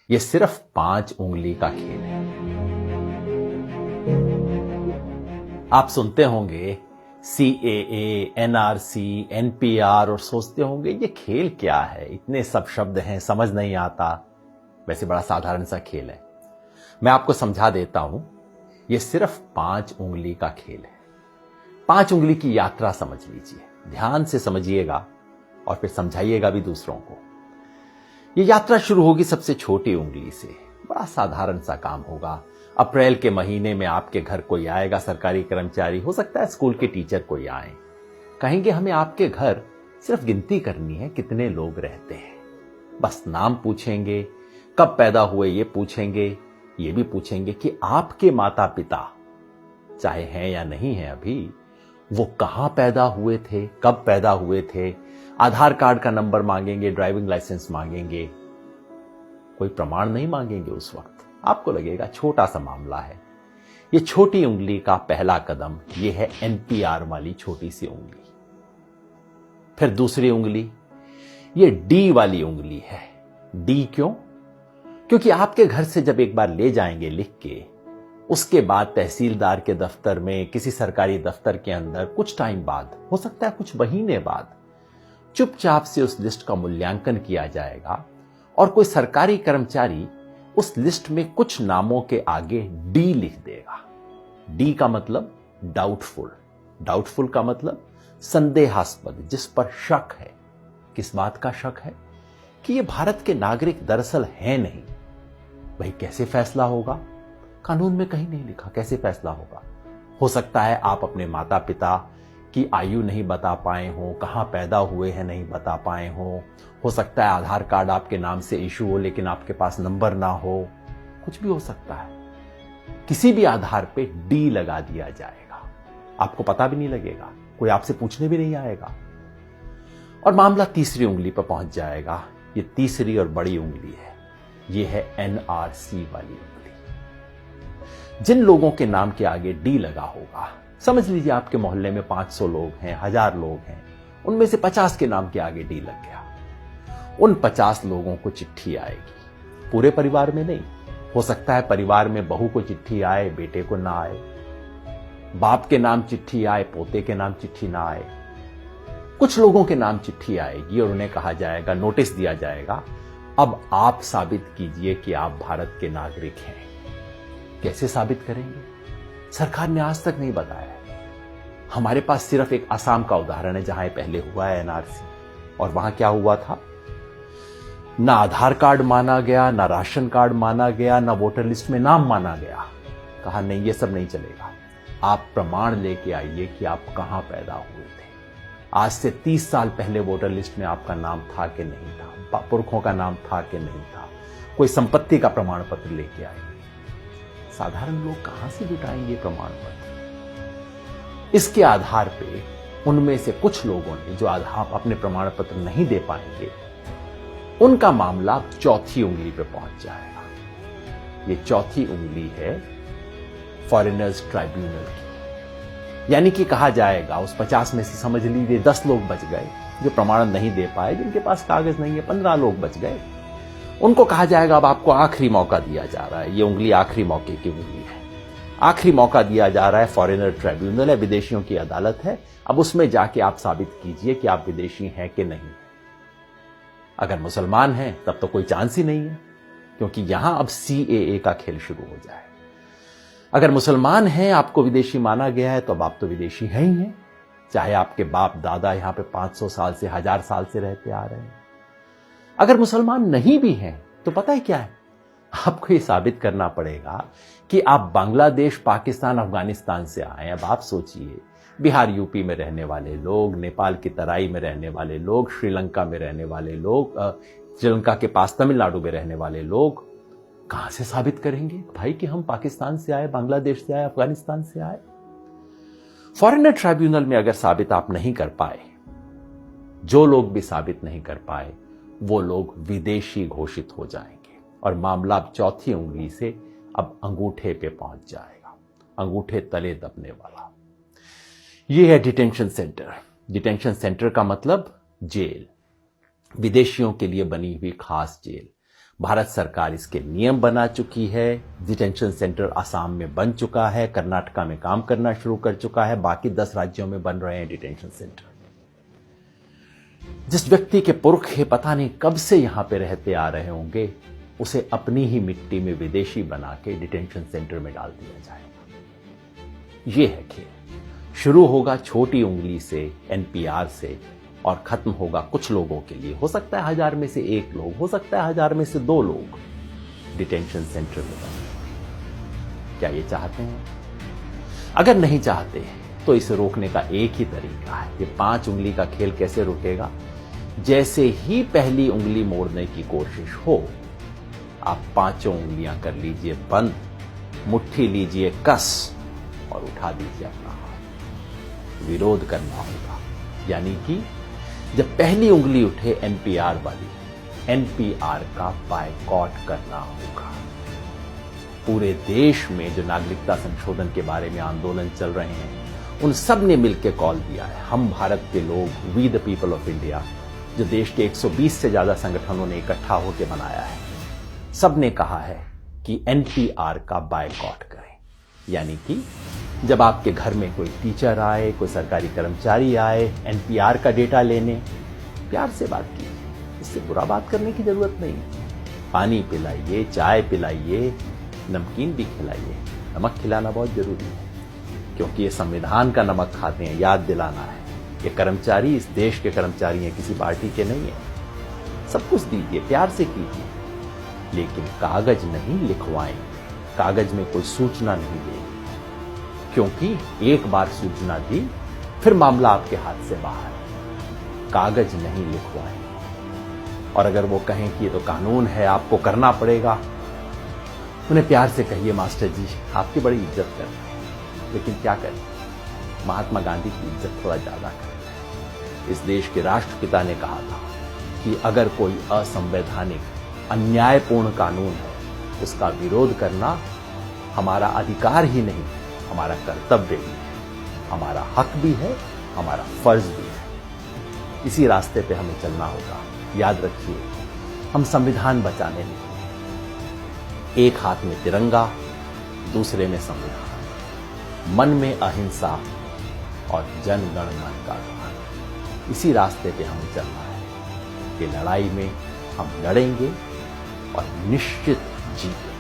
ये सिर्फ 5 उंगली का खेल है। आप सुनते होंगे CAA, NRC, NPR और सोचते होंगे ये खेल क्या है, इतने सब शब्द हैं, समझ नहीं आता। वैसे बड़ा साधारण सा खेल है। मैं आपको समझा देता हूं। ये सिर्फ 5 उंगली का खेल है। 5 उंगली की यात्रा समझ लीजिए, ध्यान से समझिएगा और फिर समझाइएगा भी दूसरों को। ये यात्रा शुरू होगी सबसे छोटी उंगली से। बड़ा साधारण सा काम होगा। अप्रैल के महीने में आपके घर कोई आएगा, सरकारी कर्मचारी, हो सकता है स्कूल के टीचर कोई आए, कहेंगे हमें आपके घर सिर्फ गिनती करनी है कितने लोग रहते हैं। बस नाम पूछेंगे, कब पैदा हुए ये पूछेंगे, ये भी पूछेंगे कि आपके माता पिता, चाहे हैं या नहीं है अभी, वो कहां पैदा हुए थे, कब पैदा हुए थे। आधार कार्ड का नंबर मांगेंगे, ड्राइविंग लाइसेंस मांगेंगे, कोई प्रमाण नहीं मांगेंगे। उस वक्त आपको लगेगा छोटा सा मामला है। ये छोटी उंगली का पहला कदम ये है NPR वाली छोटी सी उंगली। फिर दूसरी उंगली ये D वाली उंगली है। D क्यों? क्योंकि आपके घर से जब एक बार ले जाएंगे लिख के, उसके बाद तहसीलदार के दफ्तर में, किसी सरकारी दफ्तर के अंदर कुछ टाइम बाद, हो सकता है कुछ महीने बाद, चुपचाप से उस लिस्ट का मूल्यांकन किया जाएगा और कोई सरकारी कर्मचारी उस लिस्ट में कुछ नामों के आगे D लिख देगा। D का मतलब डाउटफुल। डाउटफुल का मतलब संदेहास्पद, जिस पर शक है। किस बात का शक है? कि ये भारत के नागरिक दरअसल हैं नहीं। भाई कैसे फैसला होगा? कानून में कहीं नहीं लिखा कैसे फैसला होगा। हो सकता है आप अपने माता पिता की आयु नहीं बता पाए हो, कहां पैदा हुए हैं नहीं बता पाए हो सकता है आधार कार्ड आपके नाम से इशू हो लेकिन आपके पास नंबर ना हो, कुछ भी हो सकता है। किसी भी आधार पे D लगा दिया जाएगा, आपको पता भी नहीं लगेगा, कोई आपसे पूछने भी नहीं आएगा और मामला तीसरी उंगली पर पहुंच जाएगा। ये तीसरी और बड़ी उंगली है, ये है NRC वाली उंगली। जिन लोगों के नाम के आगे D लगा होगा, समझ लीजिए आपके मोहल्ले में 500 लोग हैं, 1000 लोग हैं, उनमें से 50 के नाम के आगे D लग गया। उन 50 लोगों को चिट्ठी आएगी, पूरे परिवार में नहीं। हो सकता है परिवार में बहू को चिट्ठी आए, बेटे को ना आए, बाप के नाम चिट्ठी आए, पोते के नाम चिट्ठी ना आए। कुछ लोगों के नाम चिट्ठी आएगी और उन्हें कहा जाएगा, नोटिस दिया जाएगा, अब आप साबित कीजिए कि आप भारत के नागरिक हैं। कैसे साबित करेंगे? सरकार ने आज तक नहीं बताया। हमारे पास सिर्फ एक असम का उदाहरण है जहां पहले हुआ है NRC, और वहां क्या हुआ था? ना आधार कार्ड माना गया, ना राशन कार्ड माना गया, ना वोटर लिस्ट में नाम माना गया। कहा नहीं, ये सब नहीं चलेगा, आप प्रमाण लेके आइए कि आप कहां पैदा हुए थे। आज से 30 साल पहले वोटर लिस्ट में आपका नाम था कि नहीं था, पुरखों का नाम था कि नहीं था, कोई संपत्ति का प्रमाण पत्र लेके आइए। साधारण लोग कहां से जुटाएंगे प्रमाण पत्र? इसके आधार पे उनमें से कुछ लोगों ने जो आधार अपने प्रमाण पत्र नहीं दे पाएंगे, उनका मामला चौथी उंगली पे पहुंच जाएगा। ये चौथी उंगली है फॉरेनर्स ट्राइब्यूनल की। यानी कि कहा जाएगा उस 50 में से समझ लीजिए 10 लोग बच गए जो प्रमाण नहीं दे पाए, जिनके पास कागज नहीं है, 15 लोग बच गए। उनको कहा जाएगा अब आपको आखिरी मौका दिया जा रहा है। ये उंगली आखिरी मौके की उंगली है। आखिरी मौका दिया जा रहा है, फॉरेनर ट्राइब्यूनल है, विदेशियों की अदालत है। अब उसमें जाके आप साबित कीजिए कि आप विदेशी हैं कि नहीं। अगर मुसलमान हैं तब तो कोई चांस ही नहीं है, क्योंकि यहां अब CAA का खेल शुरू हो जाए। अगर मुसलमान हैं, आपको विदेशी माना गया है, तो अब आप तो विदेशी हैं ही हैं, चाहे आपके बाप दादा यहां पे 500 साल से, 1000 साल से रहते आ रहे हैं। अगर मुसलमान नहीं भी हैं तो पता है क्या है, आपको ये साबित करना पड़ेगा कि आप बांग्लादेश, पाकिस्तान, अफगानिस्तान से आए। अब आप सोचिए, बिहार यूपी में रहने वाले लोग, नेपाल की तराई में रहने वाले लोग, श्रीलंका में रहने वाले लोग, श्रीलंका के पास तमिलनाडु में रहने वाले लोग कहां से साबित करेंगे भाई कि हम पाकिस्तान से आए, बांग्लादेश से आए, अफगानिस्तान से आए? फॉरेनर ट्राइब्यूनल में अगर साबित आप नहीं कर पाए, जो लोग भी साबित नहीं कर पाए, वो लोग विदेशी घोषित हो जाएंगे और मामला अब चौथी उंगली से अब अंगूठे पे पहुंच जाएगा, अंगूठे तले दबने वाला। ये है डिटेंशन सेंटर। डिटेंशन सेंटर का मतलब जेल, विदेशियों के लिए बनी हुई खास जेल। भारत सरकार इसके नियम बना चुकी है। डिटेंशन सेंटर असम में बन चुका है, कर्नाटका में काम करना शुरू कर चुका है, बाकी 10 राज्यों में बन रहे हैं डिटेंशन सेंटर। जिस व्यक्ति के पुरखे पता नहीं कब से यहां पे रहते आ रहे होंगे, उसे अपनी ही मिट्टी में विदेशी बना के डिटेंशन सेंटर में डाल दिया जाएगा। यह है खेल। शुरू होगा छोटी उंगली से, एनपीआर से, और खत्म होगा कुछ लोगों के लिए। हो सकता है 1000 में से 1 लोग, हो सकता है 1000 में से 2 लोग डिटेंशन सेंटर में बने। क्या ये चाहते हैं? अगर नहीं चाहते तो इसे रोकने का एक ही तरीका है। ये 5 उंगली का खेल कैसे रुकेगा? जैसे ही पहली उंगली मोड़ने की कोशिश हो, आप 5 उंगलियां कर लीजिए बंद, मुट्ठी लीजिए कस और उठा दीजिए अपना हाथ। विरोध करना होगा, यानी कि जब पहली उंगली उठे एनपीआर वाली, एनपीआर का बायकॉट करना होगा। पूरे देश में जो नागरिकता संशोधन के बारे में आंदोलन चल रहे हैं, उन सब ने मिलकर कॉल दिया है। हम भारत के लोग, we the people of India, जो देश के 120 से ज्यादा संगठनों ने इकट्ठा होकर बनाया है, सब ने कहा है कि एनपीआर का बायकॉट करें। यानी कि जब आपके घर में कोई टीचर आए, कोई सरकारी कर्मचारी आए एनपीआर का डेटा लेने, प्यार से बात कीजिए। इससे बुरा बात करने की जरूरत नहीं। पानी पिलाइए, चाय पिलाइए, नमकीन भी खिलाइए। नमक खिलाना बहुत जरूरी है, क्योंकि ये संविधान का नमक खाते हैं, याद दिलाना है। ये कर्मचारी इस देश के कर्मचारी हैं, किसी पार्टी के नहीं है। सब कुछ दीजिए, प्यार से कीजिए, लेकिन कागज नहीं लिखवाएं। कागज में कोई सूचना नहीं दें, क्योंकि एक बार सूचना दी फिर मामला आपके हाथ से बाहर। कागज नहीं लिखवाएं। और अगर वो कहें कि ये तो कानून है, आपको करना पड़ेगा, उन्हें प्यार से कहिए, मास्टर जी आपकी बड़ी इज्जत कर रहे हैं, लेकिन क्या करें, महात्मा गांधी की इज्जत थोड़ा ज्यादा करें। इस देश के राष्ट्रपिता ने कहा था कि अगर कोई असंवैधानिक, अन्यायपूर्ण कानून है, उसका विरोध करना हमारा अधिकार ही नहीं, हमारा कर्तव्य भी है, हमारा हक भी है, हमारा फर्ज भी है। इसी रास्ते पे हमें चलना होगा। याद रखिए, हम संविधान बचाने निकले। एक हाथ में तिरंगा, दूसरे में संविधान, मन में अहिंसा और जन गण मन का ध्यान। इसी रास्ते पे हमें चलना है। ये लड़ाई में हम लड़ेंगे और निश्चित जीतेंगे।